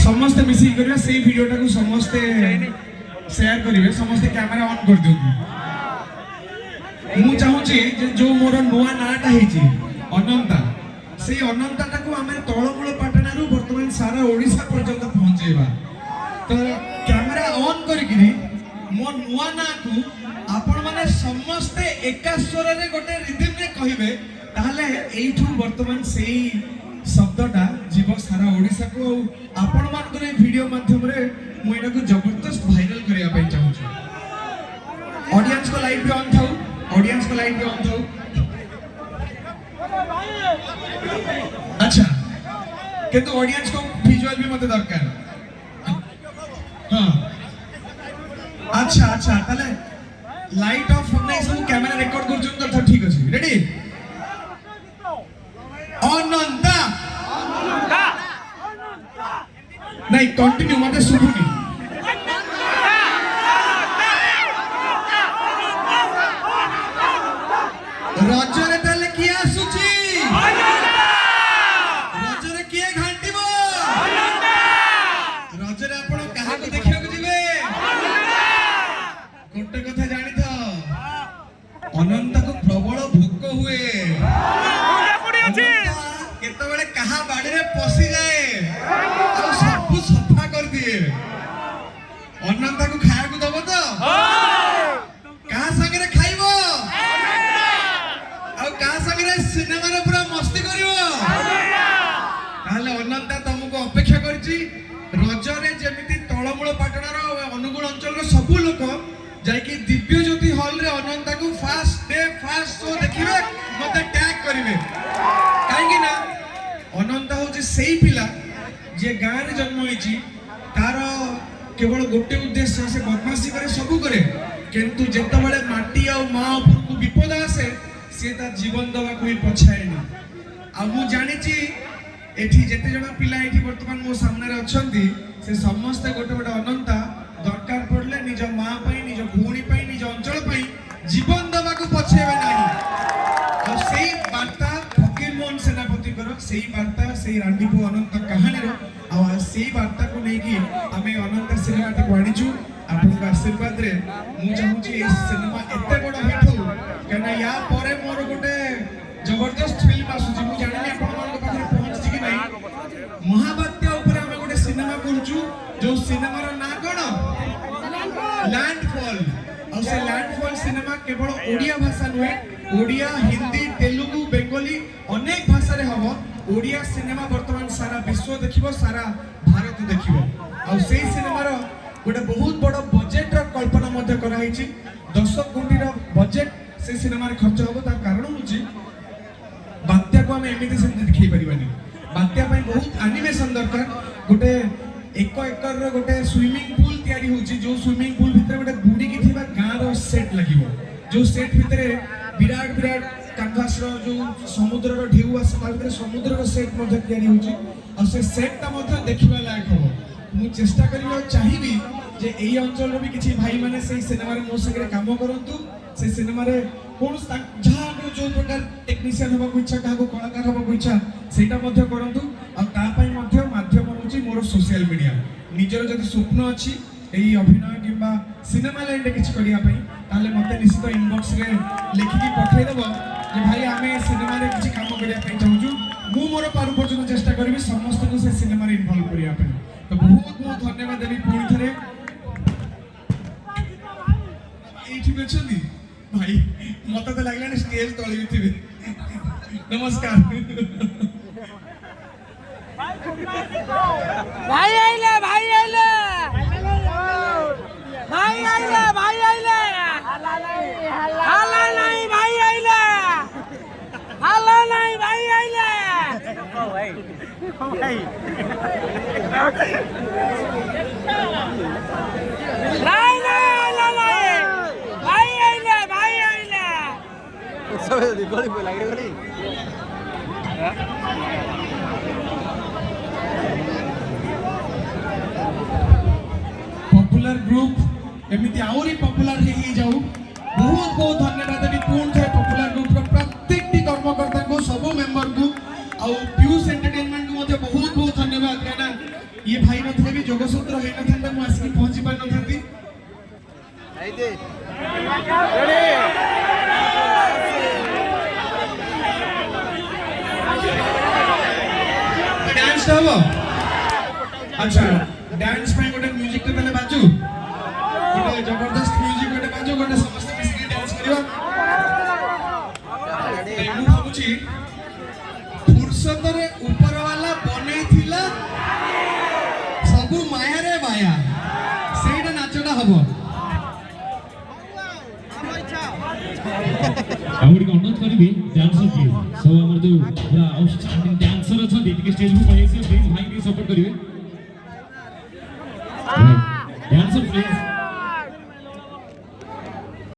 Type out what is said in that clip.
समस्ते मिसिंग करिया से वीडियोटा को समस्ते शेयर करिवे समस्ते कैमरा ऑन कर दियो मु चाहूची जो मोर नुआ नाटा हेची अनंता से अनंताटा को आमे तळमूल पाटनारू वर्तमान सारा ओडिसा पर्यंत पहुंचेबा तो कैमरा ऑन करिकिनी मो नुआ ना को आपण माने समस्ते एका स्वर रे गोटे रिदम रे कहिबे ताले एठू वर्तमान सेही शब्दटा जीव सारा ओडिसा को आपण मानकर वीडियो माध्यम रे मु एटा को जबरदस्त वायरल करिया पई चाहू छु ऑडियंस को लाइट भी ऑन थाउ ऑडियंस को लाइट भी ऑन थाउ अच्छा किंतु ऑडियंस को विजुअल भी मते दरकार हां अच्छा अच्छा ताले लाइट ऑफ नै सब कैमरा रिकॉर्ड कर जुन तो ठीक अछि रेडी अनंता नहीं कंटिन्यू मते सुबुनी रजरे तले किया सुची रजरे किए घंटीबो रजरे आपण कहा को देखियो को जिवे गोटे कथा जानि त अनंता को प्रबल भोक हुए केते बेले कहा बाड़ी रे पसी जाए और सब सफा कर दिए अनंता को खाया को दबो तो कहा संगे रे खाइबो और कहा संगे रे सिनेमा रे पूरा मस्ती करिवो ताले अनंता तुमको अपेक्षा करची रज रे जेमिति तळमूल पाटणार अनुगुण अंचल रो सब लोक जाय कि दिव्य ज्योति हॉल रे अनंता को फर्स्ट डे फर्स्ट शो देखिबे मते टैग करिवे काहे कि ना अनंता हो सेई पिला जे गाँ रे जन्म होईची तार केवल गोटे उद्देश्य से बदमाशी करे सब करे किंतु जेते बेले माटी आ मां ऊपर को विपद आसे से ता जीवन दवा कोई पछाएनी आ मु जानि छी एठी जेते जणा पिला एठी वर्तमान मो सामने रे अछंती से समस्त गोटे गोटे अनंता दरकार पड़ले निज मां पई निज भूणी पई निज अंचल पई जीवन दवा को पछेबे नाही आ सेई वार्ता फकीरमोहन सेनापति करो सेई वार्ता सेई रांडीपु अनंत कहानी रो आ सेई वार्ता को नै कि हमें अनंत सिनेमा ता वाणिजु आपन का आशीर्वाद रे मु चाहू छी ए सिनेमा एते बड़ हिट हो कना या परे मोर गोटे जबरदस्त फिल्म आसु छी मु जानि आपन मन पाखरे पहुंच छी कि नै महाबात्या ऊपर हमें गोटे सिनेमा करछु जो सिनेमा रो ना कोन लैंडफॉल और से लैंडफॉल सिनेमा केवल ओडिया भाषा नुहे ओडिया हिंदी तेलुगु बेंगली अनेक भाषा रे हबो ओडिया सिनेमा वर्तमान सारा विश्व देखिबो सारा भारत देखिबो और सेही सिनेमा रो गोटे बहुत बड़ बजेट रो कल्पना मध्ये करा हिची 10 कोटी रो बजेट से सिनेमा रे खर्च हबो ता कारण होची बात्या को हम एमिति से देखि परिबानी बात्या पई बहुत एनिमेशन दरकार गोटे 1 एकर रो गोटे स्विमिंग पूल तयारी होची जो स्विमिंग पूल भितर गोटे बुडी की थिबा गां रो सेट लागिबो जो सेट भितर विराट विराट कैनवास रो जो समुद्र रो ढेउ आसे ता भितर समुद्र रो सेट मध्ये तयारी होची और से सेट ता मध्ये देखिबा लायक हो मु चेष्टा करियो चाहिबी जे एई अंचल रो भी किछि भाई माने सेही सिनेमा रे मो संगे काम करंतु से सिनेमा रे कोन जहाँ जो प्रकार टेक्नीशियन होबा को इच्छा काको कलाकार होबा को इच्छा सेटा मध्ये करंतु और ता पई मध्ये माध्यम होची मोर सोशल मीडिया निजर जदि स्वप्न अछि एई अभिनय किबा सिनेमा लाइन रे किछि करिया पई ताले मते निश्चित इनबॉक्स रे लिखि पठै देबो जे भाई आमे सिनेमा रे किछि काम करिया पई चाहूछु मु मोर पारु पर्यंत चेष्टा करबी समस्त को से सिनेमा रे इन्वॉल्व करिया पई तो बहुत बहुत धन्यवाद देबी पुणी थरे एठी बेचंदी भाई मत तो लागला स्टेज तळी थिबे नमस्कार भाई आइले भाई आइले भाई आइले भाई आइले हल्ला नहीं भाई आइले हल्ला नहीं भाई आइले ओ भाई नहीं नहीं हल्ला नहीं भाई आइले भाई आइले सब गोली पे लग रही पॉपुलर ग्रुप एमिति आउरी पॉपुलर हे जाऊ बहुत बहुत धन्यवाद देबी पूर्ण थे पॉपुलर ग्रुप रो प्रत्येक टी कर्मकर्ता को सब मेंबर को आ पीयूष एंटरटेनमेंट को मते बहुत बहुत धन्यवाद कहना ये भाई नथिले भी जोगसूत्र हेई नथांता मु आसी पहुंची पार नथांती आइदे डांस हबो अच्छा डांस पे गोटे म्यूजिक तो पहले बाजू गोटे जबरदस्त म्यूजिक गोटे बाजू गोटे समस्त मिसकी डांस करियो मु भाबुची फुर्सत रे ऊपर वाला बनै थिला सबु माया रे माया सेटा नाचटा हबो आउडी अनुरोध करिबी डांसर प्लीज सब हमर जो पूरा आउटस्टैंडिंग डांसर अछन टिके स्टेज पे पळेसी प्लीज भाई के सपोर्ट करिवे